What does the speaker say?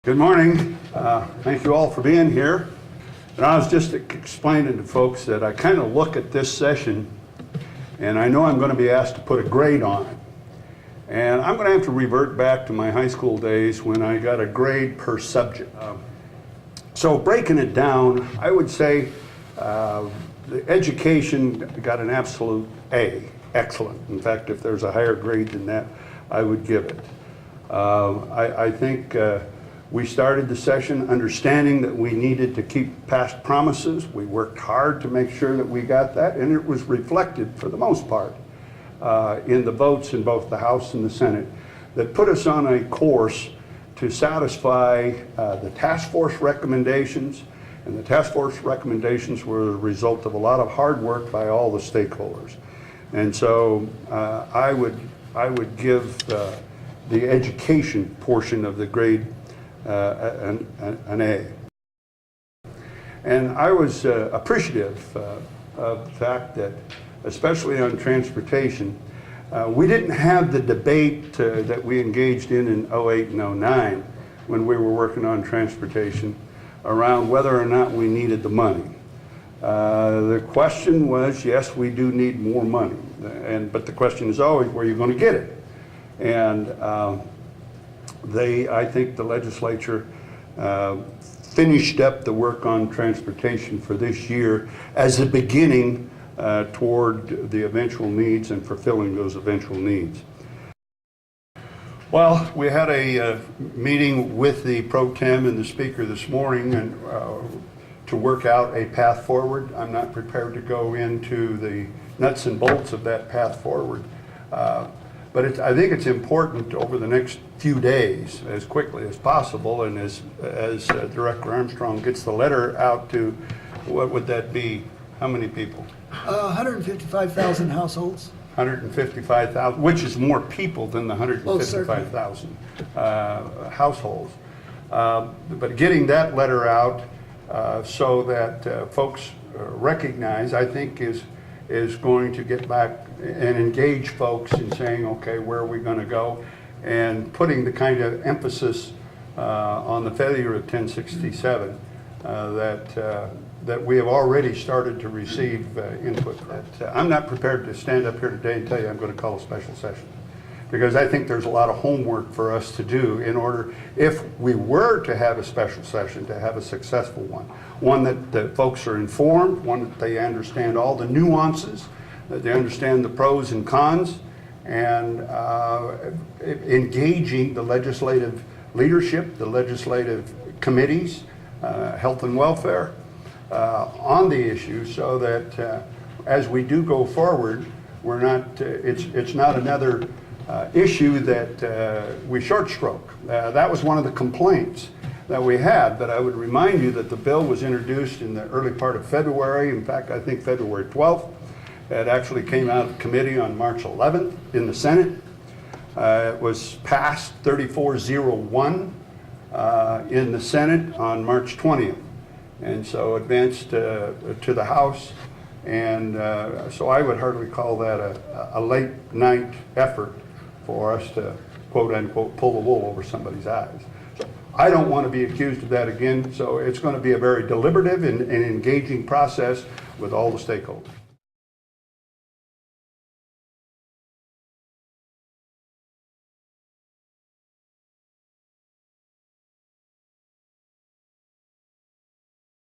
Good morning. Thank you all for being here. And I was just explaining to folks that I kind of look at this session and I know I'm going to be asked to put a grade on it. And I'm going to have to revert back to my high school days when I got a grade per subject. So breaking it down, I would say the education got an absolute A, excellent. In fact, if there's a higher grade than that, I would give it. I think we started the session understanding that we needed to keep past promises. We worked hard to make sure that we got that, and it was reflected for the most part in the votes in both the House and the Senate that put us on a course to satisfy the task force recommendations. And the task force recommendations were the result of a lot of hard work by all the stakeholders. And so I would give the education portion of the grade an A. And I was appreciative of the fact that, especially on transportation, we didn't have the debate that we engaged in 08 and 09 when we were working on transportation around whether or not we needed the money. The question was, yes, we do need more money, but the question is always, where are you going to get it? And I think the legislature finished up the work on transportation for this year as a beginning toward the eventual needs and fulfilling those eventual needs. Well, we had a meeting with the pro tem and the speaker this morning and to work out a path forward. I'm not prepared to go into the nuts and bolts of that path forward. But I think it's important over the next few days, as quickly as possible, and as Director Armstrong gets the letter out to, what would that be? How many people? 155,000 households. 155,000, which is more people than the 155,000 households. But getting that letter out so that folks recognize, I think, is going to get back and engage folks in saying, okay, where are we going to go? And putting the kind of emphasis on the failure of 1067 that we have already started to receive input from. I'm not prepared to stand up here today and tell you I'm going to call a special session, because I think there's a lot of homework for us to do in order, if we were to have a special session, to have a successful one that the folks are informed, one that they understand all the nuances, that they understand the pros and cons, and engaging the legislative leadership, the legislative committees, health and welfare, on the issue, so that as we do go forward, we're not, it's not another issue that we short stroke. That was one of the complaints that we had, but I would remind you that the bill was introduced in the early part of February. In fact, I think February 12th. It actually came out of committee on March 11th in the Senate. It was passed 3401 in the Senate on March 20th. And so advanced to the House. And so I would hardly call that a late night effort for us to, quote unquote, pull the wool over somebody's eyes. So I don't want to be accused of that again. So it's going to be a very deliberative and engaging process with all the stakeholders.